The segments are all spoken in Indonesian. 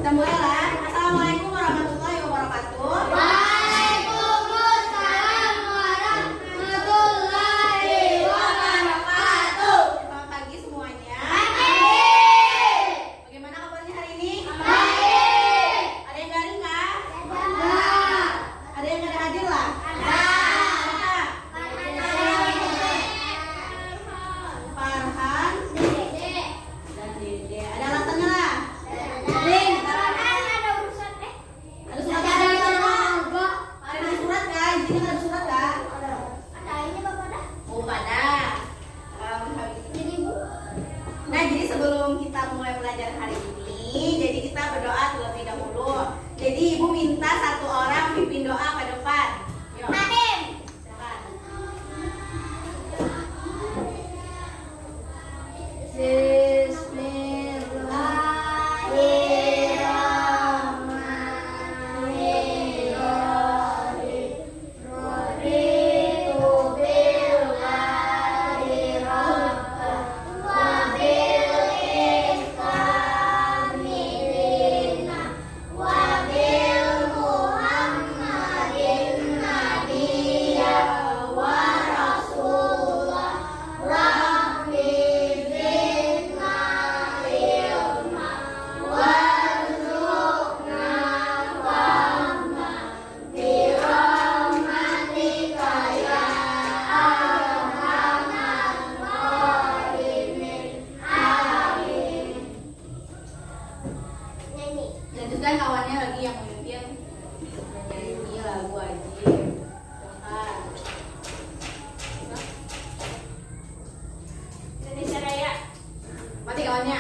Kita mulai lah. Assalamualaikum warahmatullahi wabarakatuh. Waalaikumsalam warahmatullahi wabarakatuh. Selamat pagi semuanya. Baik. Bagaimana kabarnya hari ini? Baik. Ada yang garing nggak? Ada. Ada yang nggak hadir lah? Ada. Farhan Dede. dan Dede. Ada alasannya lah. Ada surat ada surat nggak? Di sini ada surat nggak? Oh pada. Nah jadi sebelum kita mulai belajar hari ini, jadi kita berdoa terlebih dahulu. Jadi ibu minta satu orang pimpin doa ke depan. Yuk. Silakan. Lanjutkan kawannya lagi yang memimpin menyanyi lagu wajib. Silakan. Mati kawannya.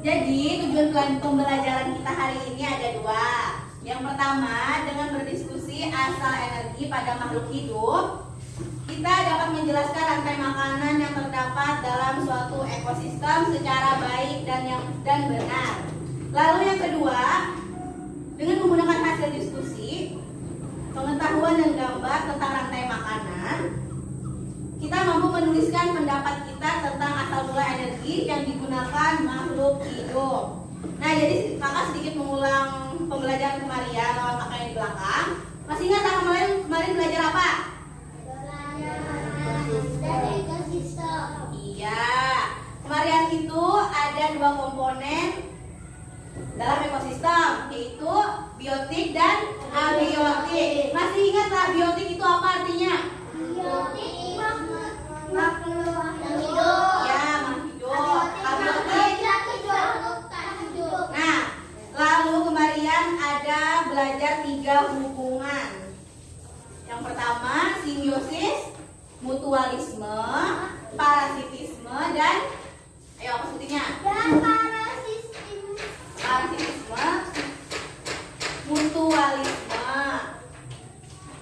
Jadi tujuan pembelajaran kita hari ini ada dua. Yang pertama, dengan berdiskusi asal energi pada makhluk hidup, kita dapat menjelaskan rantai makanan yang terdapat dalam suatu ekosistem secara baik dan benar. Lalu yang kedua, dengan menggunakan hasil diskusi, pengetahuan dan gambar tentang rantai makanan, kita mampu menuliskan pendapat kita tentang asal mula energi yang digunakan makhluk hidup. Nah, jadi kakak sedikit mengulang pembelajaran kemarin lawan kakak yang di belakang. Masih ingat kakak kemarin belajar apa? Dan ekosistem. Iya, kemarin itu ada dua komponen dalam ekosistem, yaitu biotik dan abiotik. Masih ingat lah biotik itu apa artinya? Biotik makhluk yang hidup. Ya, makhluk hidup. Abiotik. Nah, lalu kemarin ada belajar 3 hubungan. Yang pertama simbiosis, mutualisme, parasitisme, dan ayo apa sebutnya? Parasitisme, mutualisme,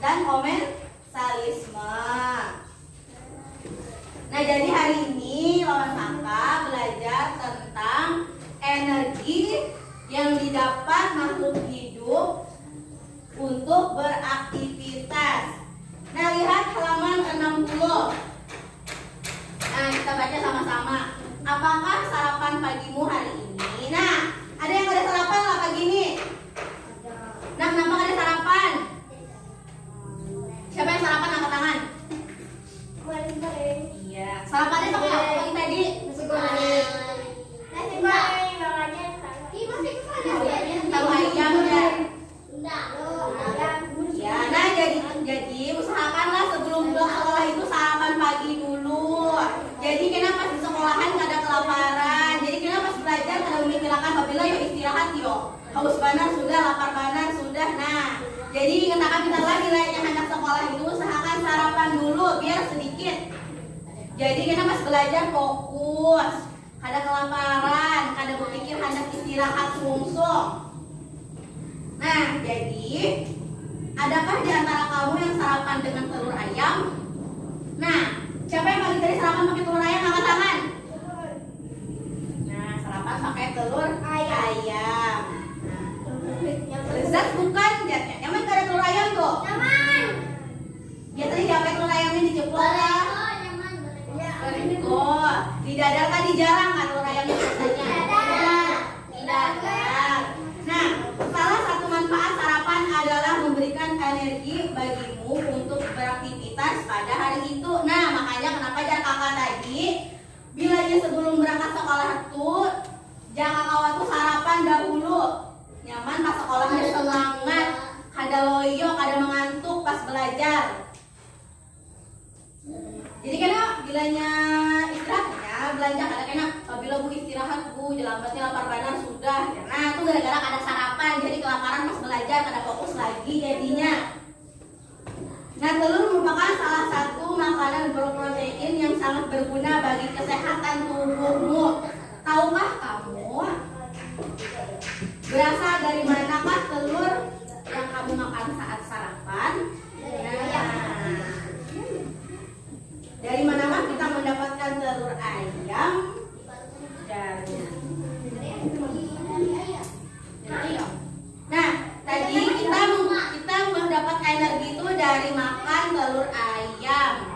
dan komensalisme. Nah, jadi hari ini lawan kakak belajar tentang energi yang didapat makhluk hidup untuk beraktivitas. Nah, lihat halaman 60. Nah, kita baca sama-sama. Apakah sarapan pagimu hari ini? Nah, ada yang ada sarapan nggak pagi ini? Nah, kenapa nggak ada sarapan? Siapa yang sarapan angkat tangan? Iya. Sarapannya pakai apa pagi tadi? Tahu ayam ya? Ya, nah jadi usahakanlah sebelum pulang sekolah itu sarapan pagi dulu. Jadi kenapa pas di sekolahan nggak ada kelaparan? Jadi kenapa pas belajar kada memikirkan apabila yuk istirahat yuk. Haus banar sudah, lapar banar sudah. Nah, jadi ingatkan kita lagi lah yang hendak sekolah itu usahakan sarapan dulu biar sedikit. Jadi kenapa pas belajar fokus, kada kelaparan, kada berpikir hendak istirahat sungsung. Nah, jadi adakah di antara kamu yang sarapan dengan telur ayam? Nah, siapa yang pagi tadi sarapan pakai telur ayam? Angkat tangan. Nah, sarapan pakai telur ayam. Lezat bukan? Nyaman kada telur ayam tuh? Ya tadi pakai telur ayamnya diceplok lah. Oh, di dadar kan dijarang kan telur ayamnya biasanya? Di dadar. Nah, salah satu manfaat sarapan adalah memberikan energi bagimu untuk beraktivitas pada hari itu. Nah, makanya kenapa ajar kakak tadi bilanya sebelum berangkat sekolah tuh jangan kakak tuh sarapan dahulu. Nyaman pas sekolahnya semangat, kada loyo, kada mengantuk pas belajar. Jadi kena bilanya istirahatnya belanja kada kena apabila bu istirahat bu lambatnya lapar badan sudah. Nah, itu gara-gara kada sarapan jadi kelaparan pas belajar kada fokus lagi jadinya. Nah, telur merupakan salah satu makanan berprotein yang sangat berguna bagi kesehatan tubuhmu. Tahukah kamu berasal dari manakah telur yang kamu makan saat sarapan? Nah, dari manakah kita mendapatkan telur ayam? Nah, tadi kita mendapat energi itu dari makan telur ayam.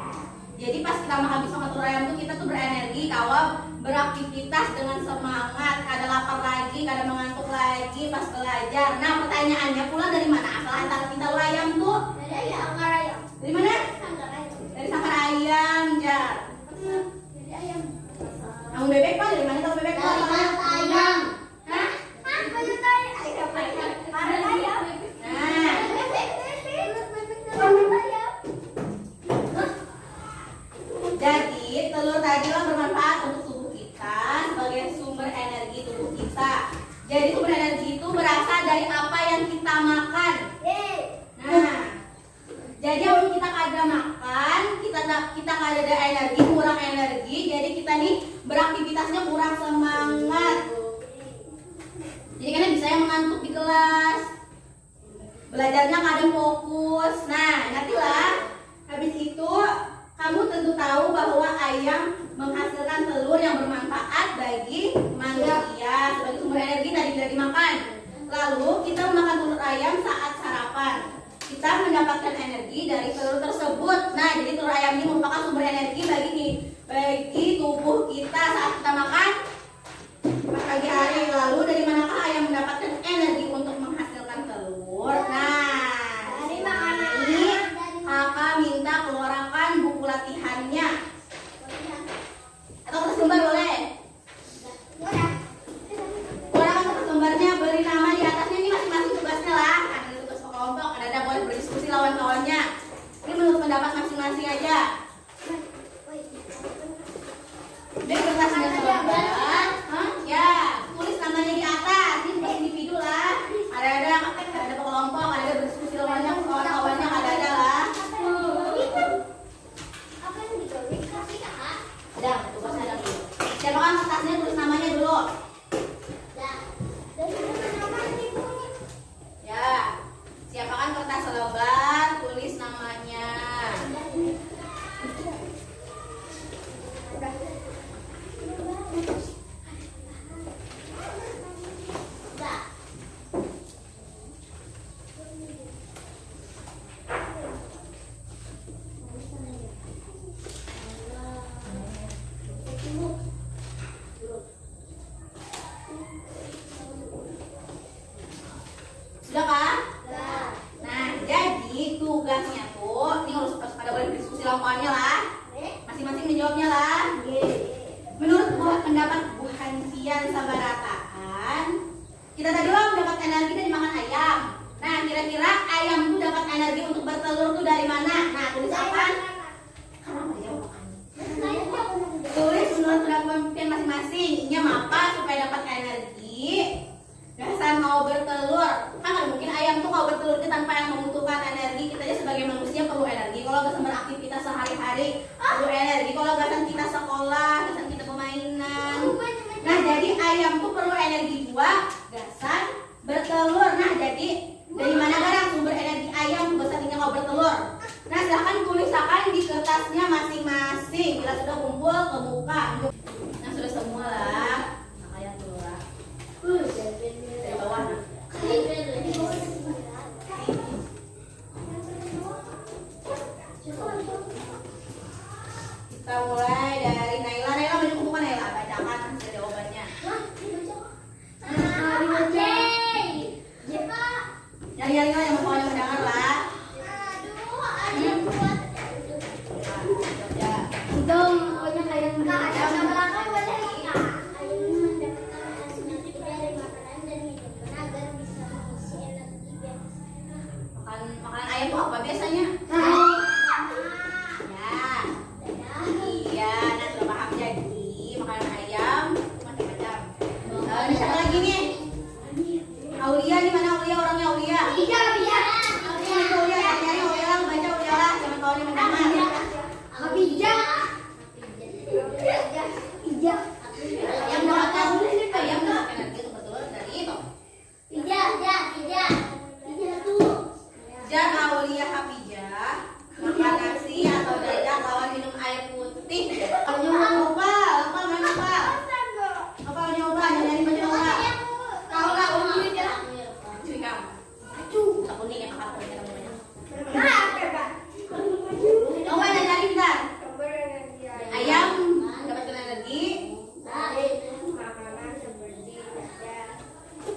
Jadi pas kita habis makan telur ayam itu kita tuh berenergi, kawal beraktivitas dengan semangat, kada lapar lagi, kada mengantuk lagi pas belajar. Nah, pertanyaannya pula dari mana asal antara telur ayam tuh? Dari mana? Dari sangkar ayam, Jar. Kamu bebek pak, dari mana tahu bebek? Ayam. Hah? Jadi telur tadi lah bermanfaat untuk tubuh kita sebagai sumber energi tubuh kita. Jadi sumber energi itu berasal dari apa yang kita makan. Nah, jadi kalau kita kada makan, kita kada ada energi, kurang energi. Jadi kita nih beraktivitasnya kurang semangat. kelas. Belajarnya kadang fokus. Nah, ingatlah. Habis itu kamu tentu tahu bahwa ayam menghasilkan telur yang bermanfaat bagi manusia sebagai sumber energi tadi tidak dimakan. Lalu kita memakan telur ayam saat sarapan. Kita mendapatkan energi dari telur tersebut. Nah, jadi telur ayam ini merupakan sumber energi bagi tubuh kita saat kita makan pagi hari. Lalu dari manakah ayam mendapatkan energi untuk menghasilkan telur? Nah, dari makanan ini kakak minta keluarkan buku latihannya. Atau kertas gambar boleh? Keluarkan kertas gambarnya, beri nama di atasnya. Ini masing-masing tugasnya lah. Ada tugas kelompok, ada boleh berdiskusi lawan kawannya. Ini menurut pendapat masing-masing aja. Ini kertasnya selembar. Ya, tulis namanya di atas. Ini bukan individu lah. Ada kelompok, ada berdiskusi lawannya, kawan-kawannya ada lah. Ada, tugasnya ada dulu. Siapkan kertasnya, tulis namanya dulu. Ya, siapkan kertas selebar, tulis namanya. Sudah kah? Nah, jadi tugasnya tuh, ini harus pada boleh berdiskusi lawannya lah. Masing-masing menjawabnya lah. Menurut pendapat Bu Hansian Sabarataan, kita tadi mendapat energi dari makan ayam. Nah, kira-kira ayam itu dapat energi untuk bertelur tuh dari mana? Nah, tulis apa? Tulis menurut pendapat pemimpin masing-masing. Ini apa supaya dapat energi? Dasar mau bertelur, kan nggak mungkin ayam tuh mau bertelur tanpa yang membutuhkan energi. Kita aja sebagai manusia perlu energi. Kalau gasan beraktivitas sehari-hari perlu energi. Kalau gasan kita sekolah, gasan kita permainan. Nah, jadi ayam tuh perlu energi juga. Gasan bertelur. Nah, jadi dari mana garang sumber energi ayam gasan mau bertelur? Nah, silahkan tulisakan di kertasnya masing-masing. Bila sudah kumpul ke muka. Nah, sudah semua lah. Nah, kayak tuh lah. Dari bawah. Kita mulai dari Naila. Naila baca buku kan Naila? Bacakan hasil jawabannya. Yang yang mau mendengar lah. Makanan ayam tuh apa biasanya? Iya, nah sudah paham jadi makanan ayam macam-macam. Ini siapa lagi nih? Aulia, di mana Aulia? Orangnya Aulia. Ini Aulia, nyari Aulia lah, baca Aulia lah, jangan tahu dia mendengar. Ayam mendapatkan energi untuk bertelur dari itu. Jar Aulia Hafijah makan nasi atau jajan lawan minum air putih. Kalau nyoba, main apa? Apa nyoba? Nyari baca nyoba. Tahu nggak? Udah ya. Cuy kamu. Tak kuning ya kakak kuning namanya. Coba nyari bentar. Ayam mendapatkan energi.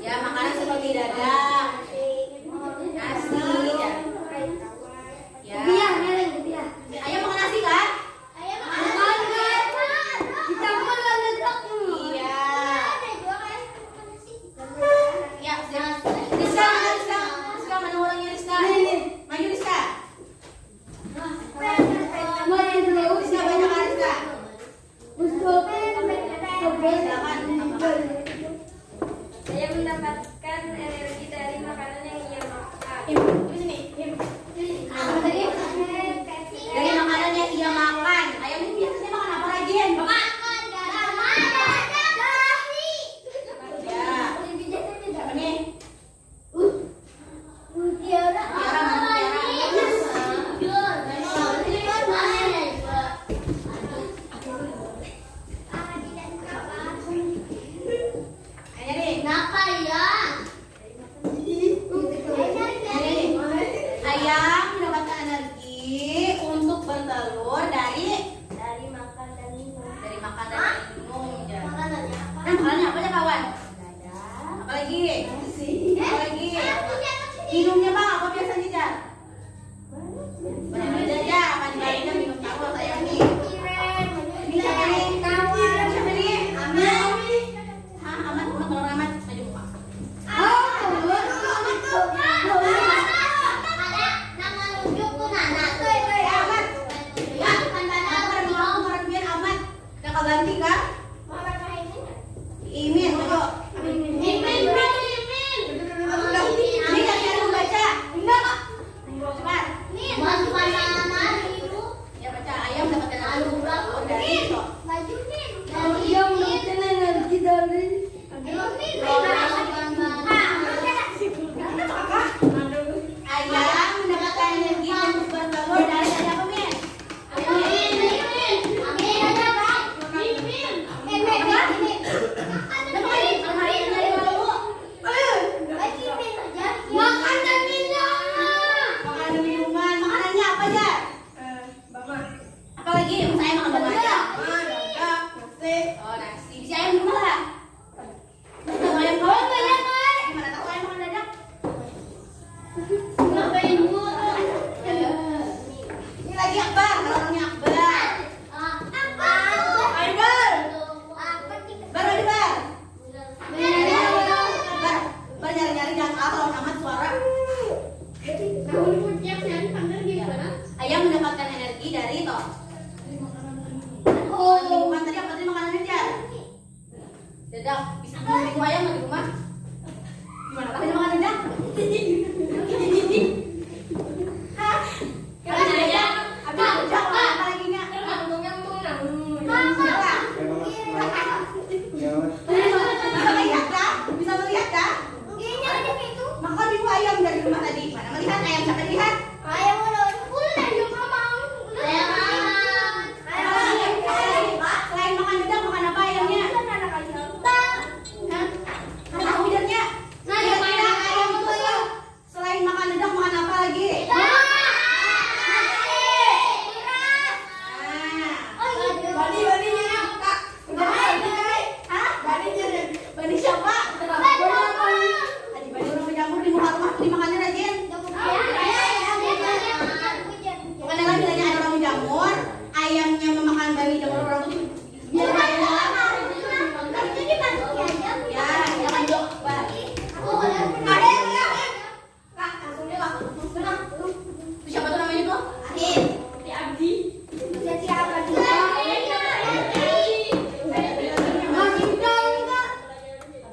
Ya, makanan seperti dadar, nasi, ya. Ayam makan nasi kan? Iya. Ya, Rizka mana orangnya Rizka? Maju Rizka. Rizka banyak kan Rizka? Silakan. Saya mendapatkan energi dari makanan yang ia makan. Dari makanan yang ia makan. Ayam ini biasanya makan apa lagi? Ya. Siapa nih? Dedak bisa beli ayam nggak di rumah? Gimana tak bisa makan dedak? Hah? Kalau dedak, habis dedak apa lagi nya? Bisa melihat kah? Bisa melihat kah? Makan minggu ayam dari rumah tadi. Mana melihat ayam? Siapa lihat? Selain makan dedak, makan apa ayamnya? Hah? Tahu bidangnya? Kira-kira ayam tuh selain makan dedak makan apa lagi? Baninya Kak. Hah? Bani siapa? Haji Bani orang menjamur di muka rumah dimakannya rajin. Bukan lagi nanya ada orang menjamur, ayamnya memakan bani jamur orang putih. Biar ayamnya lama. Ya, jangan jok. Kak, langsung deh Kak. Itu siapa tuh namanya tuh? Ahin. Setia Abadi mana?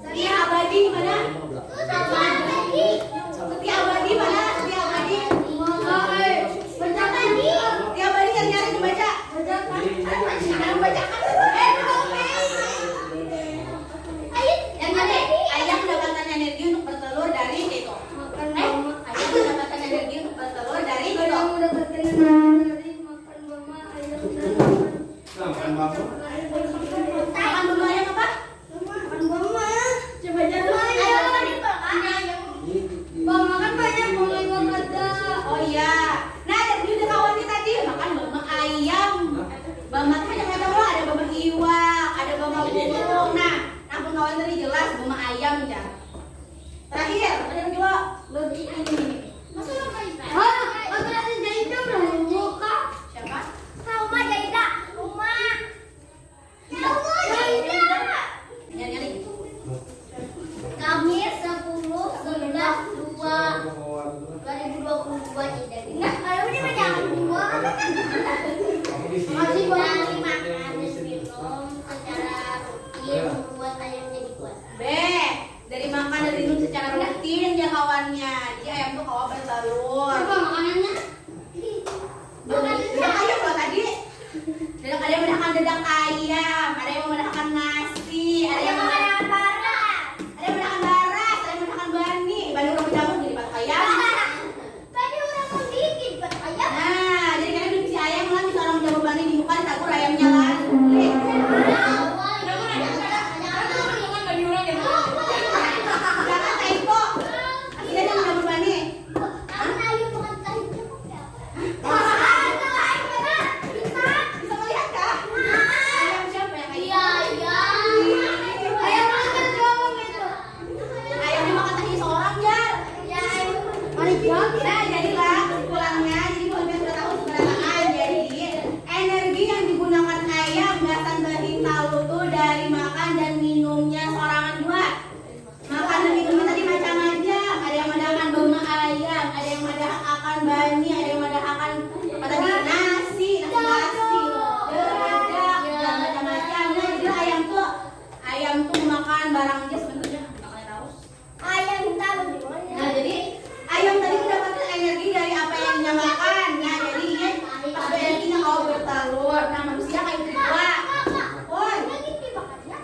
Setia Abadi mana? Setia Abadi. Setia Abadi nyari-nyari dibaca. Yang mana? Ayam mendapatkan energi untuk bertelur dari itu. Ayam mendapatkan energi untuk bertelur dari itu. Makan dulu ayam apa? Oh iya. Nah, dari juga kawan kita tadi makan bama ayam. Bama tuh macam-macam loh. Ada bama iwak, ada bama burung. Nah, nampun kawan tadi jelas bama ayam ya. Terakhir, ada juga lebih ini. Siapa? Nyari-nyari. Kamis 10/11/2022 tidak. Kalau ini mah jangan dua. Masih boleh makan dan minum secara rutin membuat ayam jadi kuat. B. Dari makan dan minum secara rutin ya kawannya. Jadi ayam tuh kawan bertelur. Makanannya? Dedak ayam loh tadi. Dedak ada yang mendapatkan dedak ayam, ada yang mendapatkan nasi, ada yang mendapatkan barat. ada yang mendapatkan baras, ada yang mendapatkan bani. Bani orang berjamur jadi patok ayam. Tadi orang mau bikin buat ayam. Nah, jadi karena bikin si ayam lah bisa orang berjamur bani di muka ditabur ayamnya kan. Jangan typo. Aslinya dia berjamur bani. Bisa melihat kah? Ayam siapa yang ayamnya makan tadi seorang jar. Nah, jadilah kesimpulannya, jadi kalian sudah tahu keberadaan. Jadi energi yang digunakan ayam gasan bahi tahu tuh dari makan dan minumnya seorangan dua. Makan dan minumnya tadi macam-macam. Ada yang mendapatkan bama ayam, ada yang mendapatkan bani, ada yang mendapatkan apa tadi nasi, dedak, dan macam-macam. Nah, jadi ayam tuh makan barangnya sebenarnya makanya tahu. Nah, jadi ayam tadi mendapatkan energi dari apa yang dia makan. Nah, jadi dia pas energinya kalau bertelur. Nah, manusia kayak gitu juga. Pun.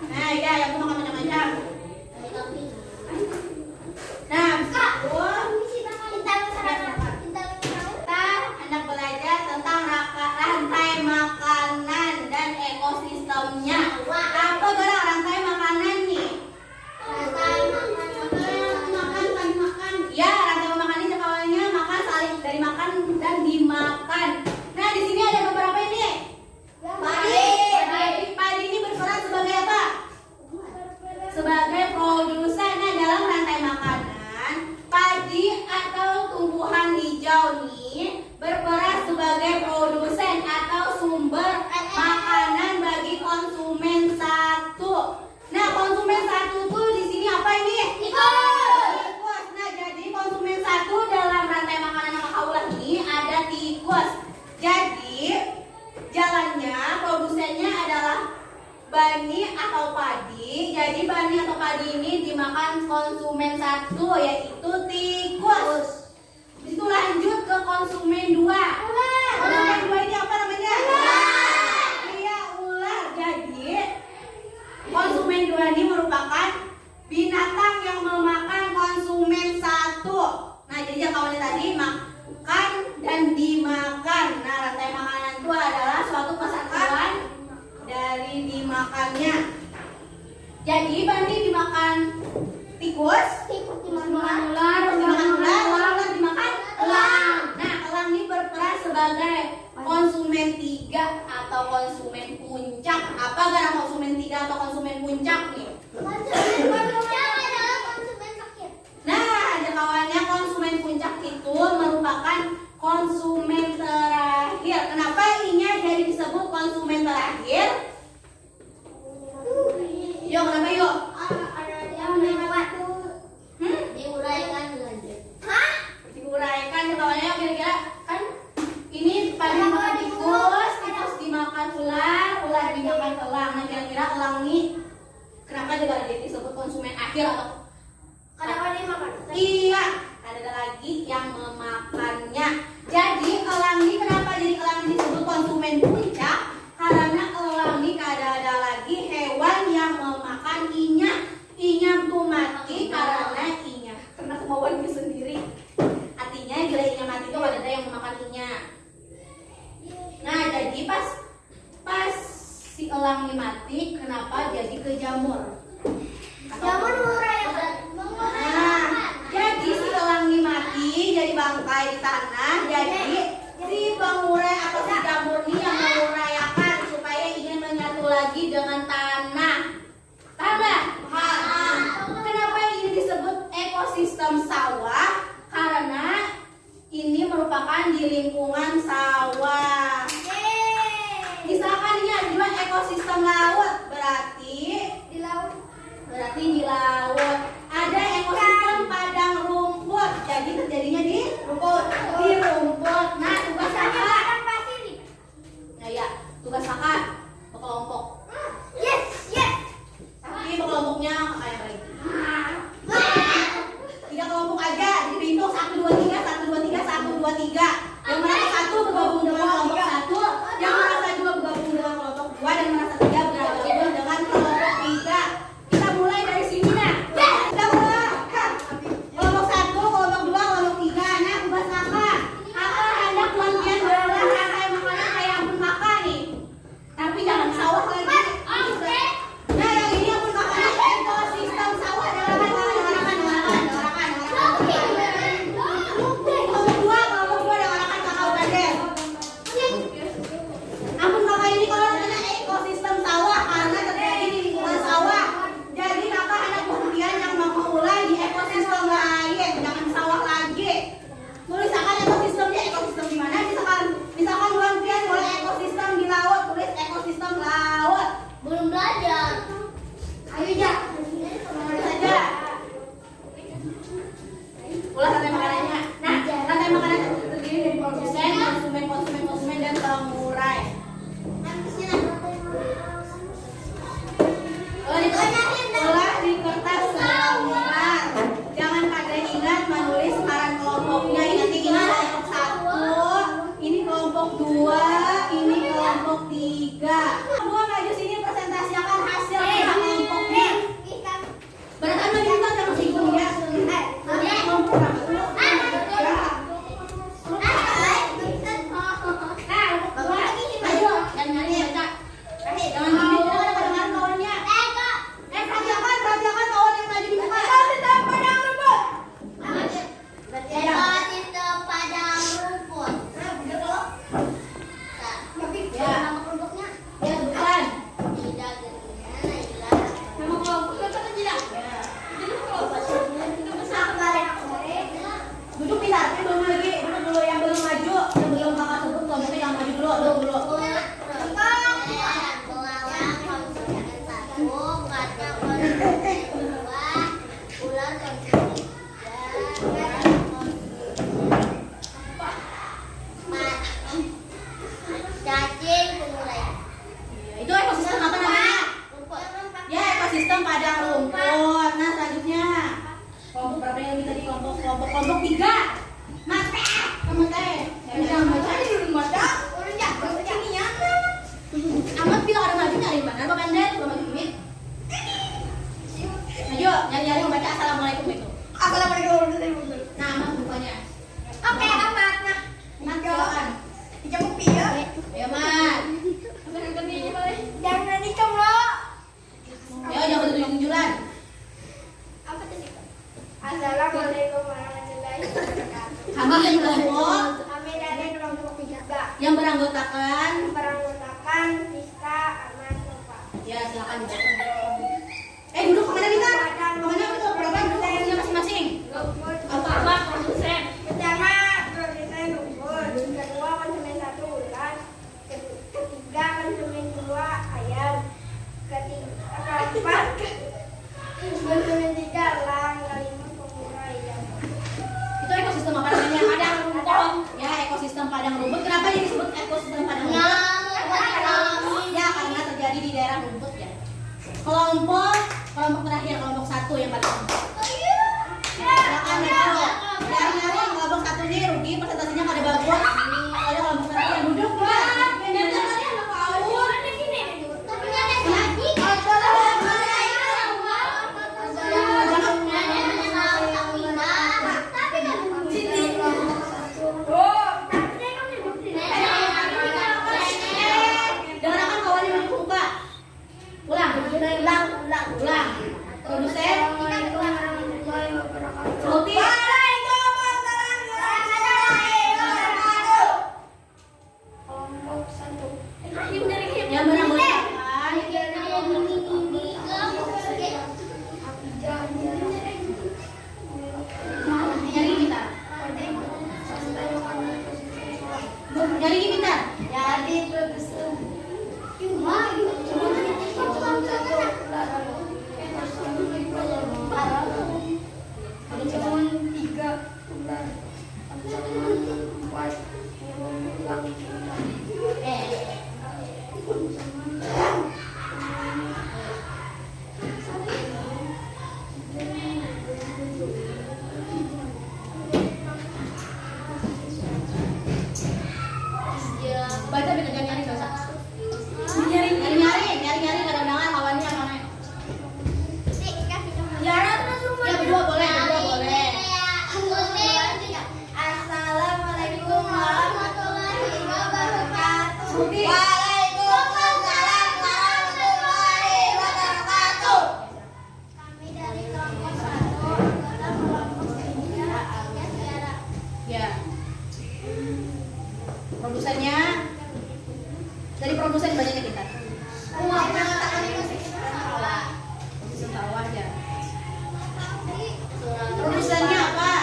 Nah, ya, ayam tuh makan macam-macam. Nah, kita hendak belajar tentang rantai makanan dan ekosistemnya. Apa barang rantai makanan nih? Ya, rantai makanan ini awalnya makan saling dari makan dan dimakan. Nah, di sini ada beberapa ini. Padi ini berperan sebagai apa? Sebagai produsen. Nah, dalam rantai makanan, padi atau tumbuhan hijau nih berperan sebagai produsen atau sumber makanan bagi konsumen satu. Nah, konsumen satu tuh di sini apa ini? Tikus. Nah, jadi konsumen satu dalam rantai makanan sama kaulah ini ada tikus. Jadi jalannya produsennya adalah bani atau padi jadi bani atau padi ini dimakan konsumen satu, yaitu tikus. Itu lanjut ke konsumen dua. Konsumen dua ini apa namanya? Iya, ular. Jadi konsumen dua ini merupakan binatang yang memakan konsumen satu. Nah, jadi kawannya tadi makan dan dimakan. Nah, rantai makanan itu adalah suatu kesatuan dari dimakannya. Jadi bani dimakan tikus, dimakan ular, ular dimakan elang. Nah, elang ini berperan sebagai konsumen tiga atau konsumen puncak. Apa gara konsumen tiga atau konsumen puncak nih? Nah, ada kawannya konsumen puncak itu merupakan konsumen terakhir. Kenapa I-nya jadi disebut konsumen terakhir? Yuk, kenapa yuk? Diuraikan kawannya kira-kira kan ini pada makan tikus, tikus dimakan ular, ular dimakan elang. Nah, kira-kira elang ini kenapa juga disebut konsumen akhir atau Kadang-kadang dia makan. iya, ada lagi yang memakannya. Jadi elang ini kenapa jadi elang ini disebut konsumen puncak? Karena elang ini ada lagi hewan yang memakan I-nya. I-nya tuh mati karena I-nya karena kemauannya sendiri. Artinya bila I-nya mati itu ada yang memakan I-nya. Nah, jadi pas si elang ini mati, kenapa jadi ke jamur? Jamur murai. Nah, jadi si elang ini mati jadi bangkai di tanah. Jadi si pengurai atau si jamur ini yang mengurayakan supaya ingin menyatu lagi dengan tanah. Tanah. Kenapa ini disebut ekosistem sawah? Karena ini merupakan di lingkungan sawah. Misalkan ini adalah ekosistem laut, berarti Di laut. di laut ada ekosistem padang rumput, jadi terjadinya di rumput. Nah, tugas kakak, nah ya tugas kakak berkelompok, tapi berkelompoknya kakak yang baik. 3 kelompok aja, jadi dihitung 1, 2, 3, 1, 2, 3, 1, 2, 3. Yang merasa 1 bergabung dengan kelompok 1, yang merasa 2 bergabung dengan kelompok 2, dan merasa 3 bergabung dengan kelompok 3. Kita mulai dari sini nah. Kita mulai. Kelompok 1, kelompok 2, kelompok 3. Nah, tugas kakak. Kakak hendak bagian berolah rantai makanan kayak ampun kakak nih. Tapi jangan sawah lagi. Nah, yang ini ampun kakak. Ekosistem sawah dengarkan. Kelompok 2 dengarkan. ekosistem padang rumput. Nah, selanjutnya kelompok berapa yang tadi kelompok 3. Mata, kamu teh. Yang baca di rumah dah. Orang jago ini ya. Amat bilang ada maju nyari mana? Apa bandel? Udah maju ini. Ayo, nyari-nyari membaca assalamualaikum itu. Assalamualaikum. Nah, amat bukanya. Oke, amat. Nah, Mat, silakan. dijemput dia. Ayo, Mat. Jangan dicemplok. Ayo, jangan tunjuk-tunjukan. Apa tadi? Assalamualaikum warahmatullahi wabarakatuh. Kami yang kelompok Kami dari kelompok 3 yang beranggotakan. beranggotakan Rizka, Ahmad, Nova. Ya, silakan dibaca. Duduk kemana Bita? Kemana itu? Berapa duduk kursinya masing-masing? Apa? Produsen. Pertama, produsen rumput. Kedua, konsumen 1 ulat. Ketiga, konsumen 2 ayam. Keempat, konsumen 3 elang. Kelima, pengurai ayam. Itu ekosistem apa namanya? Padang rumput. Ya, ekosistem padang rumput. Kenapa ini disebut ekosistem padang rumput? Ya, karena terjadi di daerah rumput ya. Kelompok terakhir, kelompok 1 yang paling penting. Silakan maju. Nyari-nyari kelompok 1 ini rugi, presentasinya pada bagus. Ada kelompok terakhir yang duduk ya. Dengarkan kawannya yang buka. Ulang. Ulang. Produsen. Sebutin. Yang beranggotakan. Nyari kita. Nyari kita. Jadi produsen Baca biar jangan nyari dosa. Nyari ada undangan kawannya mana? Ya berdua boleh. Assalamualaikum warahmatullahi wabarakatuh. Sebutin. Waalaikumsalam warahmatullahi wabarakatuh. Kami dari kelompok 1 anggota kelompok 3 Tiara. Ya. Produsennya dari produsen banyaknya kita. Produsen sawah ya. Produsennya apa?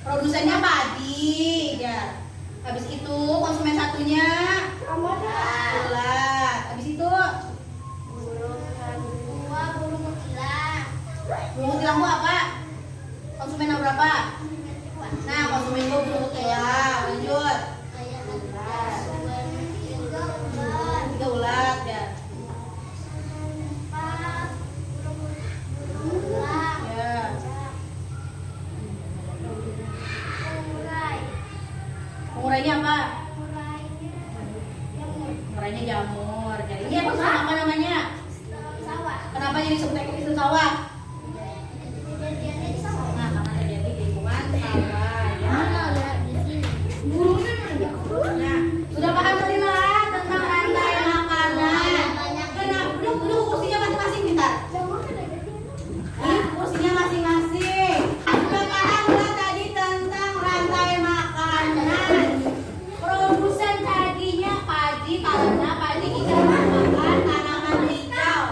Produsennya padi ya. Habis itu konsumen satunya ulat. Habis itu burung mutilang gua apa? Konsumen yang berapa? Nah, konsumen gua burung mutilang. Lanjut. 3 ulat ya. Ya. Pengurainya apa? Pengurainya jamur. Jadi ini apa namanya? Kenapa jadi disebut ekosistem sawah? Nah, karena terjadi di lingkungan sawah ya. Nah, sudah paham tadi lah tentang rantai makanan. Kenapa? Duduk kursinya masing-masing kita. Ini kursinya masing-masing. Sudah paham lah tadi tentang rantai makanan. Produsen tadinya padi karena padi bisa merupakan tanaman hijau.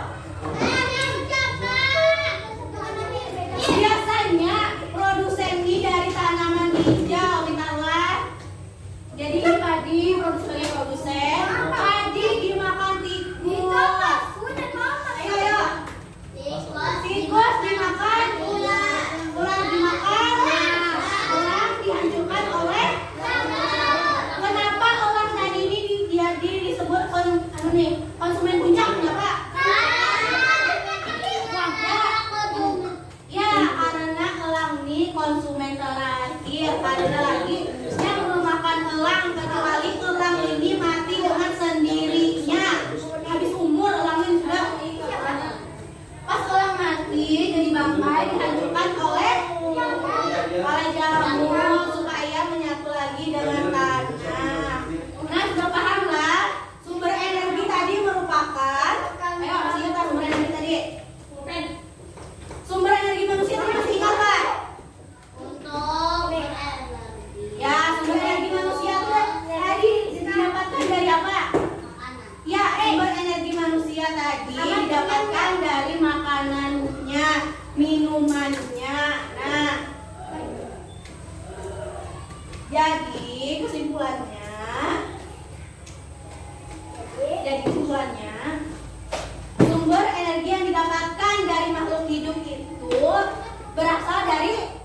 minumannya. Nah, jadi kesimpulannya, sumber energi yang didapatkan dari makhluk hidup itu berasal dari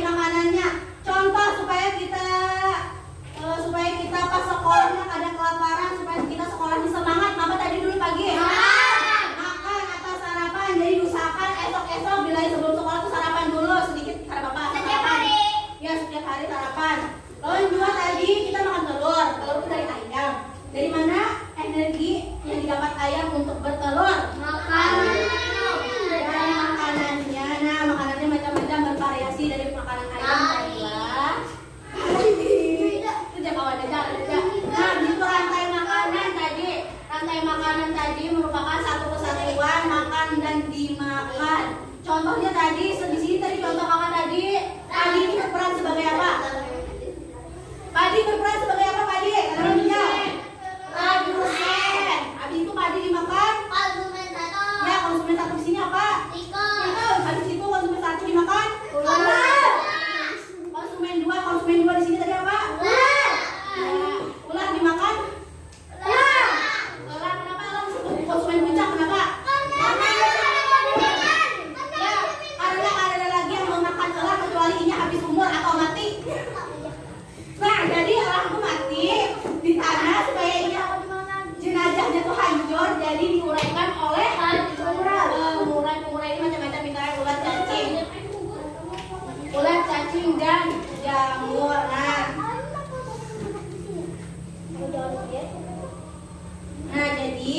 makanannya. Contoh supaya kita pas sekolahnya ada kelaparan, supaya kita sekolahnya semangat. Mama tadi dulu pagi makan atau sarapan. Jadi diusahakan esok bila sebelum sekolah tuh sarapan dulu sedikit karena bapak sarapan. Ya, setiap hari sarapan. Lalu yang kedua tadi kita makan telur itu dari ayam. Dari mana energi yang didapat ayam untuk bertelur? Dari makanannya. Nah, makanannya macam-macam bervariasi dari makanan ayam adalah. Itu kawan aja. Nah, itu rantai makanan tadi merupakan satu kesatuan makan dan dimakan. Contohnya tadi di sini tadi contoh makan tadi. Padi ini berperan sebagai apa? Padi berperan sebagai apa padi? Produsen. Habis itu padi dimakan. Ya, konsumen satu di sini apa? Habis itu konsumen satu dimakan. Konsumen dua di sini tadi apa? Ular dimakan. Ular kenapa? Konsumen puncak kenapa? Ya, karena ada lagi yang mau makan ular kecuali ini habis umur atau mati. Nah, jadi orang itu mati di tanah supaya jenazahnya tuh hancur, jadi diuraikan oleh pengurai ini macam-macam, misalnya ulat cacing dan jamur. Nah, jadi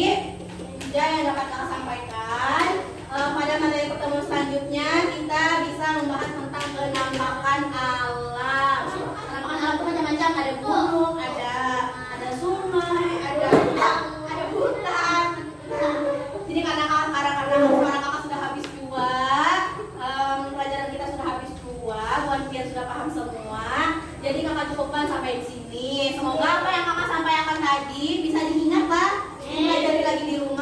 yang dapat kakak sampaikan pada materi pertemuan selanjutnya kita bisa membahas tentang penampakan alam. Penampakan alam itu macam-macam, ada gunung, ada sungai, ada hutan. Jadi karena kakak sudah habis dua, pelajaran kita sudah habis dua, bukan biar sudah paham semua. Jadi kakak cukupkan sampai di sini. Semoga apa yang kakak sampaikan tadi bisa diingat, Pak. Pelajari lagi di rumah.